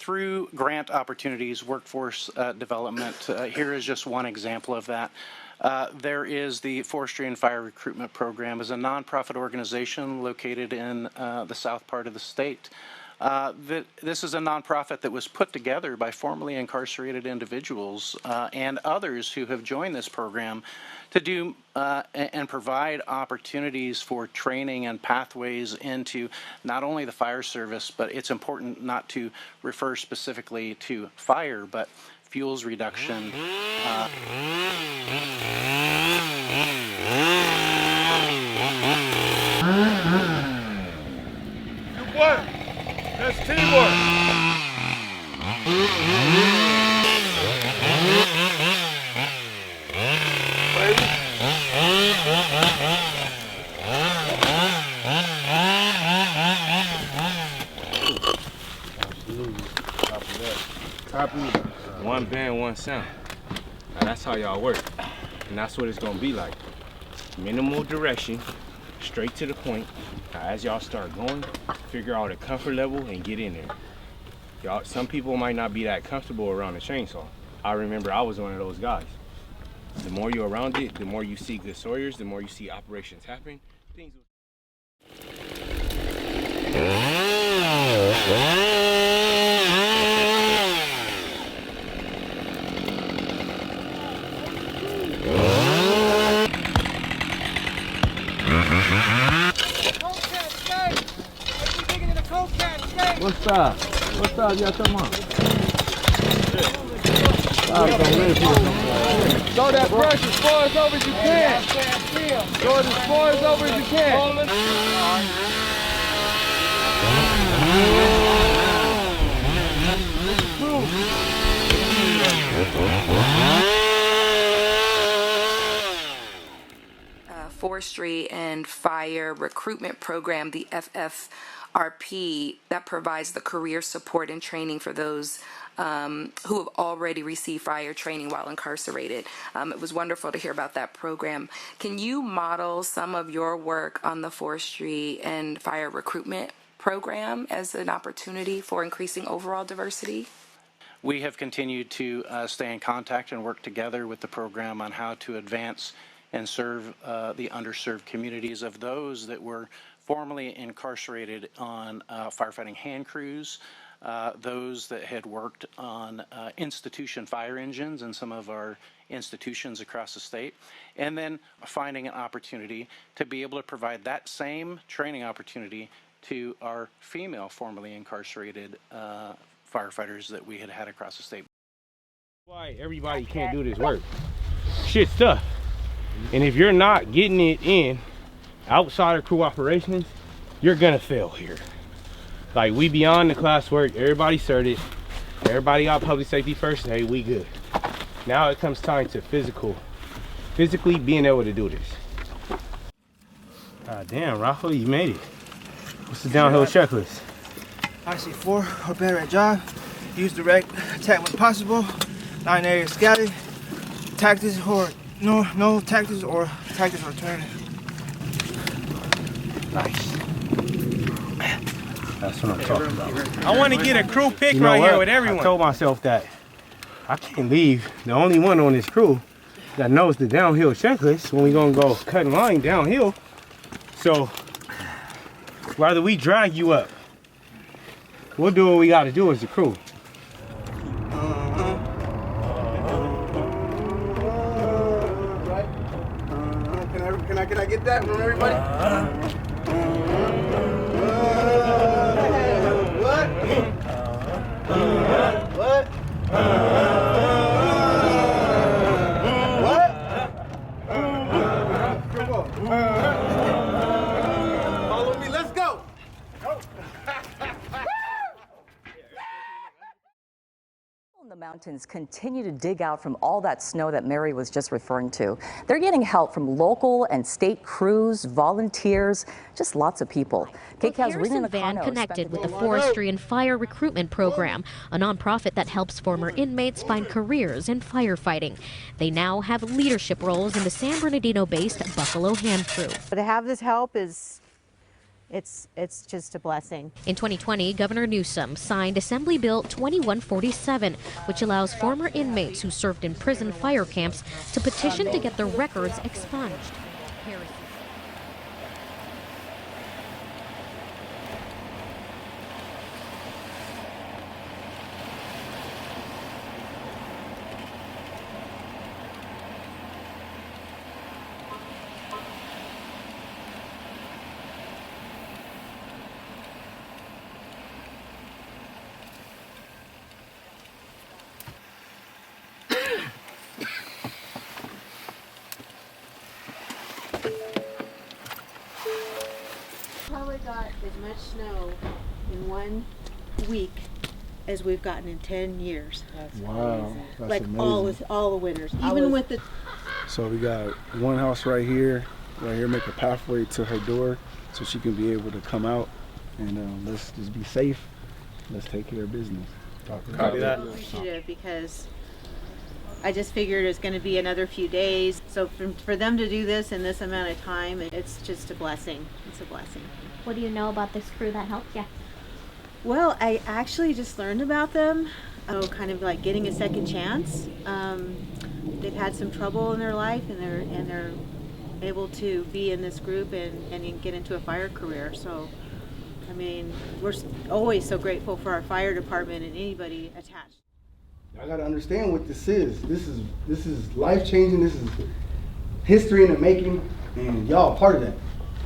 Through grant opportunities, workforce development, here is just one example of that. There is the Forestry and Fire Recruitment Program, is a nonprofit organization located in the south part of the state. This is a nonprofit that was put together by formerly incarcerated individuals and others who have joined this program to do and provide opportunities for training and pathways into not only the fire service, but it's important not to refer specifically to fire, but fuels reduction. Good work. That's teamwork. Copy. One band, one sound. Now that's how y'all work. And that's what it's gonna be like. Minimal direction, straight to the point. Now as y'all start going, figure out a comfort level and get in there. Y'all, some people might not be that comfortable around a chainsaw. I remember I was one of those guys. The more you're around it, the more you see good sawyers, the more you see operations happen. Things will... What's up? What's up? Y'all come on. Throw that brush as far as over as you can. Throw it as far as over as you can. Forestry and Fire Recruitment Program, the FFRP, that provides the career support and training for those who have already received fire training while incarcerated. It was wonderful to hear about that program. Can you model some of your work on the Forestry and Fire Recruitment Program as an opportunity for increasing overall diversity? We have continued to stay in contact and work together with the program on how to advance and serve the underserved communities of those that were formerly incarcerated on firefighting hand crews, those that had worked on institution fire engines in some of our institutions across the state, and then finding an opportunity to be able to provide that same training opportunity to our female formerly incarcerated firefighters that we had across the state. Why everybody can't do this work. Shit's tough. And if you're not getting it in outside of crew operations, you're gonna fail here. Like, we beyond the classwork, everybody certed, everybody got public safety first aid, we good. Now it comes time to physically being able to do this. God damn, Rafa, you made it. What's the downhill checklist? IC4 or better at job. Use direct attack when possible. 9 areas scouted. Tactics or no tactics or tactics alternative. Nice. That's what I'm talking about. I want to get a crew pic right here with everyone. I told myself that I can't leave the only one on this crew that knows the downhill checklist when we gonna go cut in line downhill. So whether we drag you up, we'll do what we gotta do as a crew. Can I get that from everybody? What? Follow me, let's go. The mountains continue to dig out from all that snow that Mary was just referring to. They're getting help from local and state crews, volunteers, just lots of people. Well, Harrison Van connected with the Forestry and Fire Recruitment Program, a nonprofit that helps former inmates find careers in firefighting. They now have leadership roles in the San Bernardino-based Buffalo Hand Crew. To have this help is it's just a blessing. In 2020, Governor Newsom signed Assembly Bill 2147, which allows former inmates who served in prison fire camps to petition to get their records expunged. Probably got as much snow in 1 week as we've gotten in 10 years. Wow, that's like amazing. all the winters, even with the. So we got one house right here, make a pathway to her door so she can be able to come out, and let's just be safe. Let's take care of business. Copy that. Appreciative, because I just figured it's going to be another few days. So for them to do this in this amount of time, it's just a blessing. It's a blessing. What do you know about this crew that helped you? Well, I actually just learned about them, kind of like getting a second chance. They've had some trouble in their life, and they're able to be in this group and get into a fire career. So, I mean, we're always so grateful for our fire department and anybody attached. I gotta understand what this is. This is life changing. This is history in the making, and y'all part of that.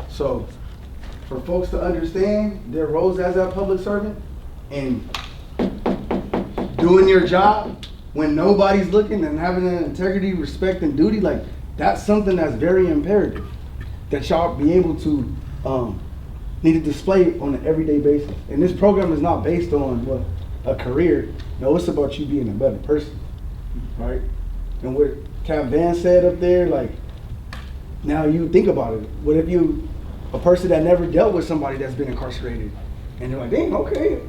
So, for folks to understand their roles as a public servant and doing your job when nobody's looking and having that integrity, respect, and duty, like that's something that's very imperative that y'all be able to need to display on an everyday basis. And this program is not based on a career. No, it's about you being a better person, right? And what Cap Van said up there, like, now you think about it. What if you a person that never dealt with somebody that's been incarcerated, and they're like, dang, okay,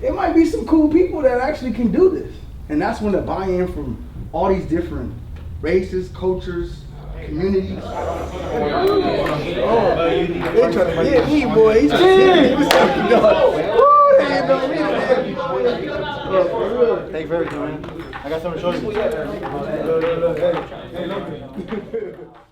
it might be some cool people that actually can do this. And that's when the buy-in from all these different races, cultures, communities. Oh, they're trying to get me, boy. He's Thank you for everything, man. I got something to show you.